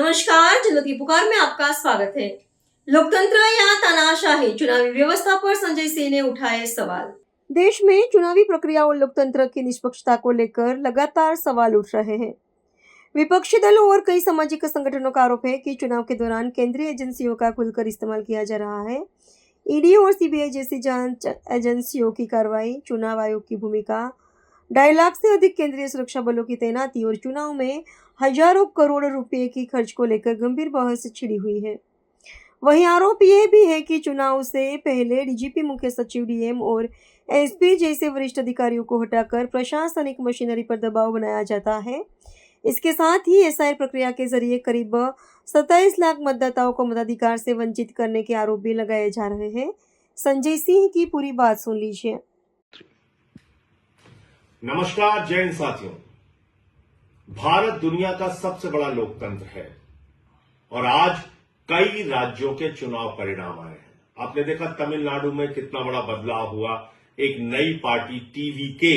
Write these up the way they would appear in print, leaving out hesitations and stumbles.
नमस्कार, जनता की पुकार में आपका स्वागत है। लोकतंत्र या तानाशाही, चुनावी व्यवस्था पर संजय सिंह ने उठाए सवाल। देश में चुनावी प्रक्रिया और लोकतंत्र की निष्पक्षता को लेकर लगातार सवाल उठ रहे हैं। विपक्षी दलों और कई सामाजिक संगठनों का आरोप है कि चुनाव के दौरान केंद्रीय एजेंसियों का खुलकर इस्तेमाल किया जा रहा है। ईडी और सीबीआई जैसी जांच एजेंसियों की कार्रवाई, चुनाव आयोग की भूमिका, 2.5 लाख से अधिक केंद्रीय सुरक्षा बलों की तैनाती और चुनाव में हजारों करोड़ रुपए की खर्च को लेकर गंभीर बहस छिड़ी हुई है। वहीं आरोप यह भी है कि चुनाव से पहले डीजीपी, मुख्य सचिव, डीएम और एसपी जैसे वरिष्ठ अधिकारियों को हटाकर प्रशासनिक मशीनरी पर दबाव बनाया जाता है। इसके साथ ही एसआईआर प्रक्रिया के जरिए करीब 27 लाख मतदाताओं को मताधिकार से वंचित करने के आरोप भी लगाए जा रहे हैं। संजय सिंह की पूरी बात सुन लीजिए। नमस्कार, जय हिंद साथियों। भारत दुनिया का सबसे बड़ा लोकतंत्र है और आज कई राज्यों के चुनाव परिणाम आए हैं। आपने देखा तमिलनाडु में कितना बड़ा बदलाव हुआ। एक नई पार्टी टीवीके,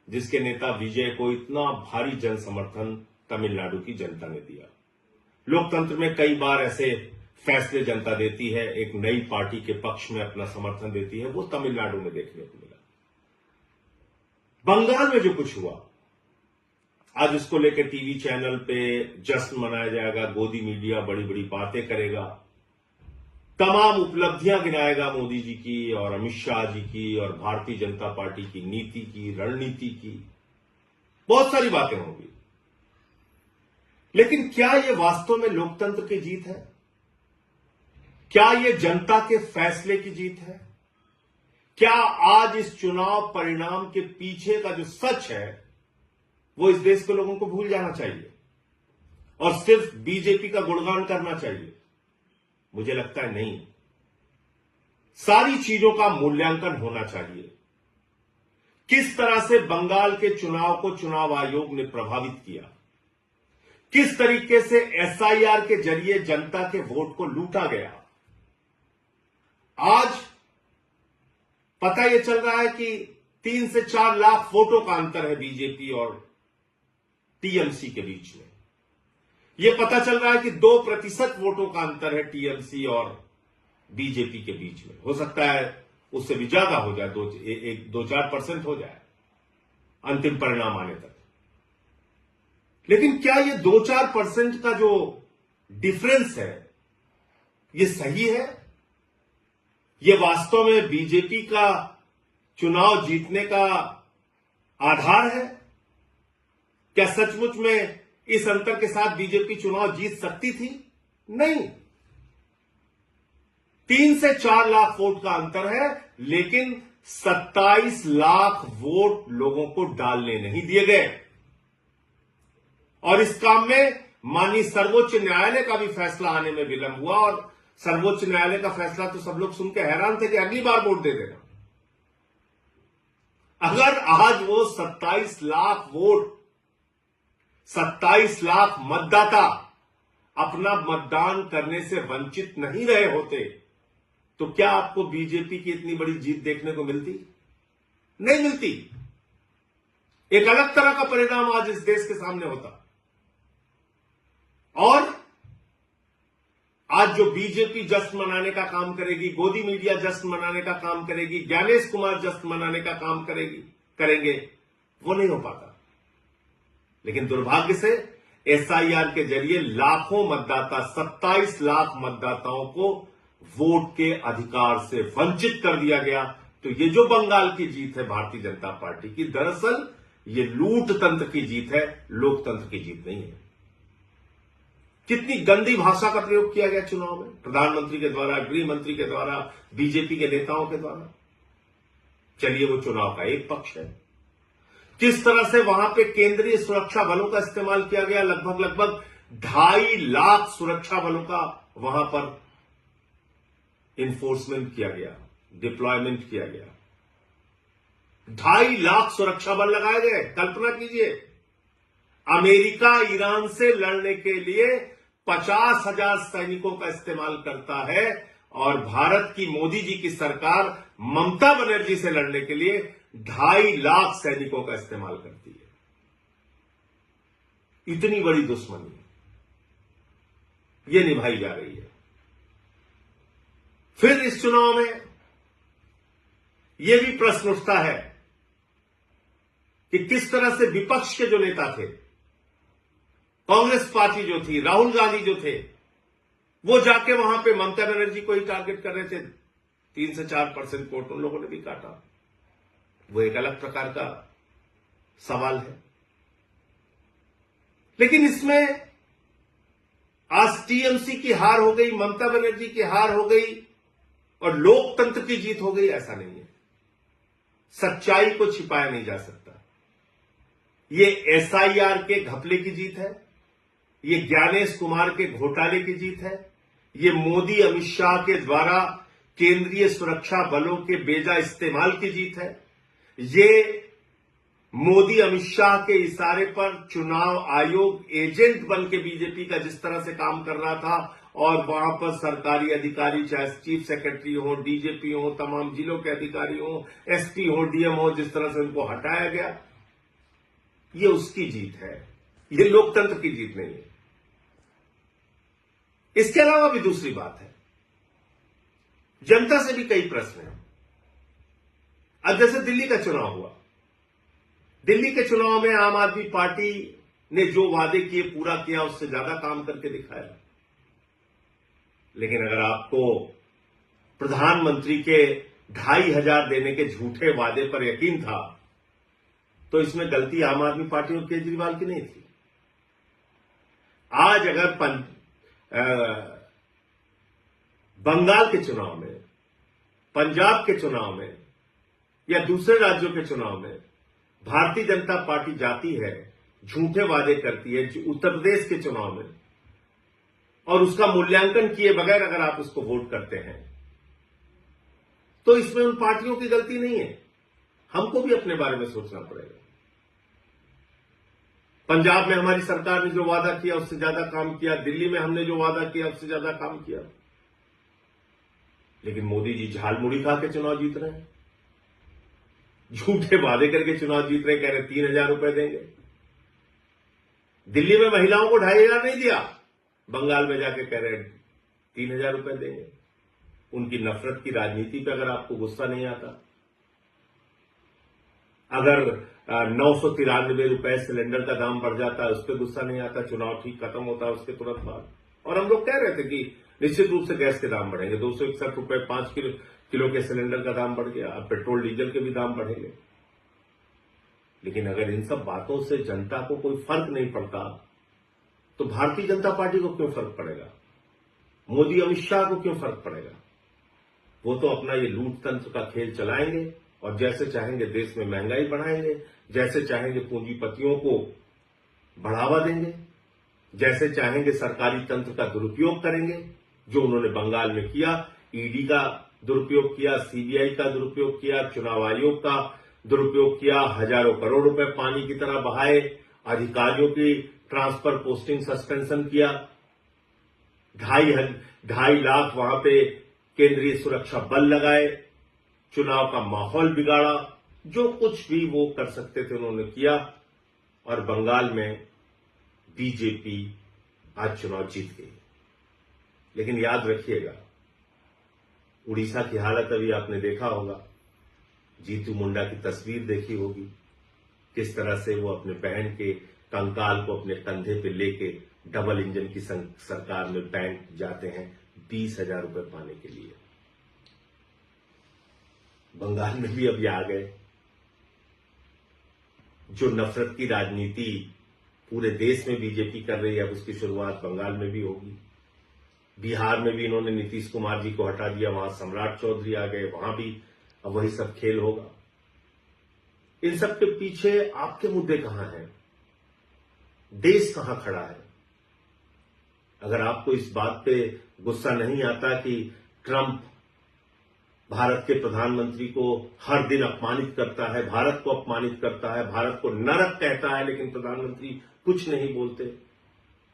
जिसके नेता विजय को इतना भारी जन समर्थन तमिलनाडु की जनता ने दिया। लोकतंत्र में कई बार ऐसे फैसले जनता देती है, एक नई पार्टी के पक्ष में अपना समर्थन देती है। वो तमिलनाडु में देखने को मिला। बंगाल में जो कुछ हुआ, आज उसको लेकर टीवी चैनल पे जश्न मनाया जाएगा। गोदी मीडिया बड़ी बड़ी बातें करेगा, तमाम उपलब्धियां गिनाएगा मोदी जी की और अमित शाह जी की और भारतीय जनता पार्टी की नीति की, रणनीति की, बहुत सारी बातें होंगी। लेकिन क्या यह वास्तव में लोकतंत्र की जीत है? क्या यह जनता के फैसले की जीत है? क्या आज इस चुनाव परिणाम के पीछे का जो सच है वो इस देश के लोगों को भूल जाना चाहिए और सिर्फ बीजेपी का गुणगान करना चाहिए? मुझे लगता है नहीं। सारी चीजों का मूल्यांकन होना चाहिए। किस तरह से बंगाल के चुनाव को चुनाव आयोग ने प्रभावित किया, किस तरीके से एसआईआर के जरिए जनता के वोट को लूटा गया। आज पता यह चल रहा है कि 3 से 4 लाख वोटों का अंतर है बीजेपी और टीएमसी के बीच में। यह पता चल रहा है कि 2% वोटों का अंतर है टीएमसी और बीजेपी के बीच में। हो सकता है उससे भी ज्यादा हो जाए, 2-4% हो जाए अंतिम परिणाम आने तक। लेकिन क्या यह 2-4% का जो डिफरेंस है यह सही है? यह वास्तव में बीजेपी का चुनाव जीतने का आधार है? क्या सचमुच में इस अंतर के साथ बीजेपी चुनाव जीत सकती थी? नहीं। 3 से 4 लाख वोट का अंतर है, लेकिन 27 लाख वोट लोगों को डालने नहीं दिए गए। और इस काम में माननीय सर्वोच्च न्यायालय का भी फैसला आने में विलंब हुआ और सर्वोच्च न्यायालय का फैसला तो सब लोग सुन के हैरान थे कि अगली बार वोट दे देगा। अगर आज वो 27 लाख वोट, 27 लाख मतदाता अपना मतदान करने से वंचित नहीं रहे होते, तो क्या आपको बीजेपी की इतनी बड़ी जीत देखने को मिलती? नहीं मिलती। एक अलग तरह का परिणाम आज इस देश के सामने होता। और आज जो बीजेपी जश्न मनाने का काम करेगी, गोदी मीडिया जश्न मनाने का काम करेगी, ज्ञानेश कुमार जश्न मनाने का काम करेंगे, वो नहीं हो पाता। लेकिन दुर्भाग्य से एसआईआर के जरिए लाखों मतदाता, 27 लाख मतदाताओं को वोट के अधिकार से वंचित कर दिया गया। तो ये जो बंगाल की जीत है भारतीय जनता पार्टी की, दरअसल ये लूट तंत्र की जीत है, लोकतंत्र की जीत नहीं है। कितनी गंदी भाषा का प्रयोग किया गया चुनाव में, प्रधानमंत्री के द्वारा, गृह मंत्री के द्वारा, बीजेपी के नेताओं के द्वारा। चलिए, वो चुनाव का एक पक्ष है। किस तरह से वहां पे केंद्रीय सुरक्षा बलों का इस्तेमाल किया गया, लगभग 2.5 लाख सुरक्षा बलों का वहां पर इन्फोर्समेंट किया गया, डिप्लॉयमेंट किया गया। 2.5 लाख सुरक्षा बल लगाए गए। कल्पना कीजिए, अमेरिका ईरान से लड़ने के लिए 50,000 सैनिकों का इस्तेमाल करता है और भारत की मोदी जी की सरकार ममता बनर्जी से लड़ने के लिए 2.5 लाख सैनिकों का इस्तेमाल करती है। इतनी बड़ी दुश्मनी। ये निभाई जा रही है। फिर इस चुनाव में यह भी प्रश्न उठता है कि किस तरह से विपक्ष के जो नेता थे, कांग्रेस पार्टी जो थी, राहुल गांधी जो थे, वो जाके वहां पे ममता बनर्जी को ही टारगेट कर रहे थे। 3 से 4% वोट उन लोगों ने भी काटा। वो एक अलग प्रकार का सवाल है। लेकिन इसमें आज टीएमसी की हार हो गई, ममता बनर्जी की हार हो गई और लोकतंत्र की जीत हो गई, ऐसा नहीं है। सच्चाई को छिपाया नहीं जा सकता। ये एसआईआर के घपले की जीत है, ये ज्ञानेश कुमार के घोटाले की जीत है, ये मोदी अमित शाह के द्वारा केंद्रीय सुरक्षा बलों के बेजा इस्तेमाल की जीत है, ये मोदी अमित शाह के इशारे पर चुनाव आयोग एजेंट बन के बीजेपी का जिस तरह से काम कर रहा था और वहां पर सरकारी अधिकारी, चाहे चीफ सेक्रेटरी हो, डीजीपी हो, तमाम जिलों के अधिकारी हो, एसपी हो, डीएम हो, जिस तरह से उनको हटाया गया, ये उसकी जीत है। ये लोकतंत्र की जीत नहीं है। इसके अलावा भी दूसरी बात है, जनता से भी कई प्रश्न हैं। अब जैसे दिल्ली का चुनाव हुआ, दिल्ली के चुनाव में आम आदमी पार्टी ने जो वादे किए पूरा किया, उससे ज्यादा काम करके दिखाया। लेकिन अगर आपको प्रधानमंत्री के 2,500 देने के झूठे वादे पर यकीन था, तो इसमें गलती आम आदमी पार्टी और केजरीवाल की नहीं थी। आज अगर बंगाल के चुनाव में, पंजाब के चुनाव में या दूसरे राज्यों के चुनाव में भारतीय जनता पार्टी जाती है, झूठे वादे करती है, उत्तर प्रदेश के चुनाव में, और उसका मूल्यांकन किए बगैर अगर आप उसको वोट करते हैं, तो इसमें उन पार्टियों की गलती नहीं है। हमको भी अपने बारे में सोचना पड़ेगा। पंजाब में हमारी सरकार ने जो वादा किया उससे ज्यादा काम किया, दिल्ली में हमने जो वादा किया उससे ज्यादा काम किया, लेकिन मोदी जी झालमुड़ी खा के चुनाव जीत रहे हैं, झूठे वादे करके चुनाव जीत रहे, कह रहे 3,000 रुपए देंगे। दिल्ली में महिलाओं को 2,500 नहीं दिया, बंगाल में जाके कह रहे 3,000 रुपए देंगे। उनकी नफरत की राजनीति पे अगर आपको गुस्सा नहीं आता, अगर 993 रुपए सिलेंडर का दाम बढ़ जाता है उस पर गुस्सा नहीं आता, चुनाव ठीक खत्म होता है उसके तुरंत बाद, और हम लोग कह रहे थे कि निश्चित रूप से गैस के दाम बढ़ेंगे, 261 रुपए 5 किलो के सिलेंडर का दाम बढ़ गया, अब पेट्रोल डीजल के भी दाम बढ़ेंगे। लेकिन अगर इन सब बातों से जनता को कोई फर्क नहीं पड़ता, तो भारतीय जनता पार्टी को क्यों फर्क पड़ेगा? मोदी अमित शाह को क्यों फर्क पड़ेगा? वो तो अपना ये लूट तंत्र का खेल चलाएंगे और जैसे चाहेंगे देश में महंगाई बढ़ाएंगे, जैसे चाहेंगे पूंजीपतियों को बढ़ावा देंगे, जैसे चाहेंगे सरकारी तंत्र का दुरुपयोग करेंगे, जो उन्होंने बंगाल में किया। ईडी का दुरुपयोग किया, सीबीआई का दुरुपयोग किया, चुनाव आयोग का दुरुपयोग किया, हजारों करोड़ रुपए पानी की तरह बहाए, अधिकारियों की ट्रांसफर पोस्टिंग सस्पेंशन किया, 2.5 लाख वहां पे केंद्रीय सुरक्षा बल लगाए, चुनाव का माहौल बिगाड़ा, जो कुछ भी वो कर सकते थे उन्होंने किया, और बंगाल में बीजेपी आज चुनाव जीत गई। लेकिन याद रखिएगा, उड़ीसा की हालत अभी आपने देखा होगा, जीतू मुंडा की तस्वीर देखी होगी, किस तरह से वो अपने बहन के कंकाल को अपने कंधे पे लेके डबल इंजन की सरकार में बैंक जाते हैं 20,000 रुपए पाने के लिए। बंगाल में भी अभी आ गए। जो नफरत की राजनीति पूरे देश में बीजेपी कर रही है, अब उसकी शुरुआत बंगाल में भी होगी। बिहार में भी इन्होंने नीतीश कुमार जी को हटा दिया, वहां सम्राट चौधरी आ गए, वहां भी अब वही सब खेल होगा। इन सब के पीछे आपके मुद्दे कहां हैं? देश कहां खड़ा है? अगर आपको इस बात पे गुस्सा नहीं आता कि ट्रंप भारत के प्रधानमंत्री को हर दिन अपमानित करता है, भारत को अपमानित करता है, भारत को नरक कहता है, लेकिन प्रधानमंत्री कुछ नहीं बोलते,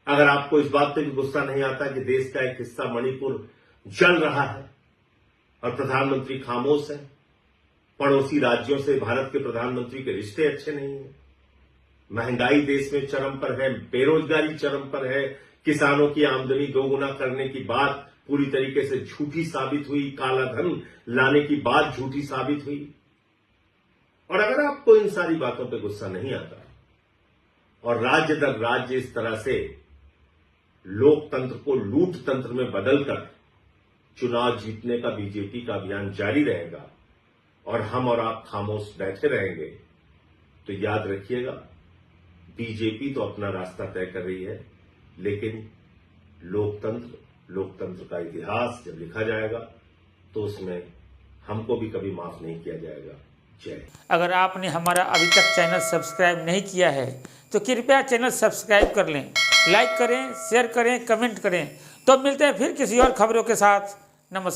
अगर आपको इस बात पे भी गुस्सा नहीं आता कि देश का एक हिस्सा मणिपुर जल रहा है और प्रधानमंत्री खामोश है, पड़ोसी राज्यों से भारत के प्रधानमंत्री के रिश्ते अच्छे नहीं हैं, महंगाई देश में चरम पर है, बेरोजगारी चरम पर है, किसानों की आमदनी दोगुना करने की बात पूरी तरीके से झूठी साबित हुई, काला धन लाने की बात झूठी साबित हुई। और अगर आपको इन सारी बातों पे गुस्सा नहीं आता और राज्य दर राज्य इस तरह से लोकतंत्र को लूट तंत्र में बदलकर चुनाव जीतने का बीजेपी का अभियान जारी रहेगा और हम और आप खामोश बैठे रहेंगे, तो याद रखिएगा, बीजेपी तो अपना रास्ता तय कर रही है, लेकिन लोकतंत्र का इतिहास जब लिखा जाएगा तो उसमें हमको भी कभी माफ नहीं किया जाएगा। जय। अगर आपने हमारा अभी तक चैनल सब्सक्राइब नहीं किया है तो कृपया चैनल सब्सक्राइब कर लें, लाइक करें, शेयर करें, कमेंट करें। तो मिलते हैं फिर किसी और खबरों के साथ। नमस्कार।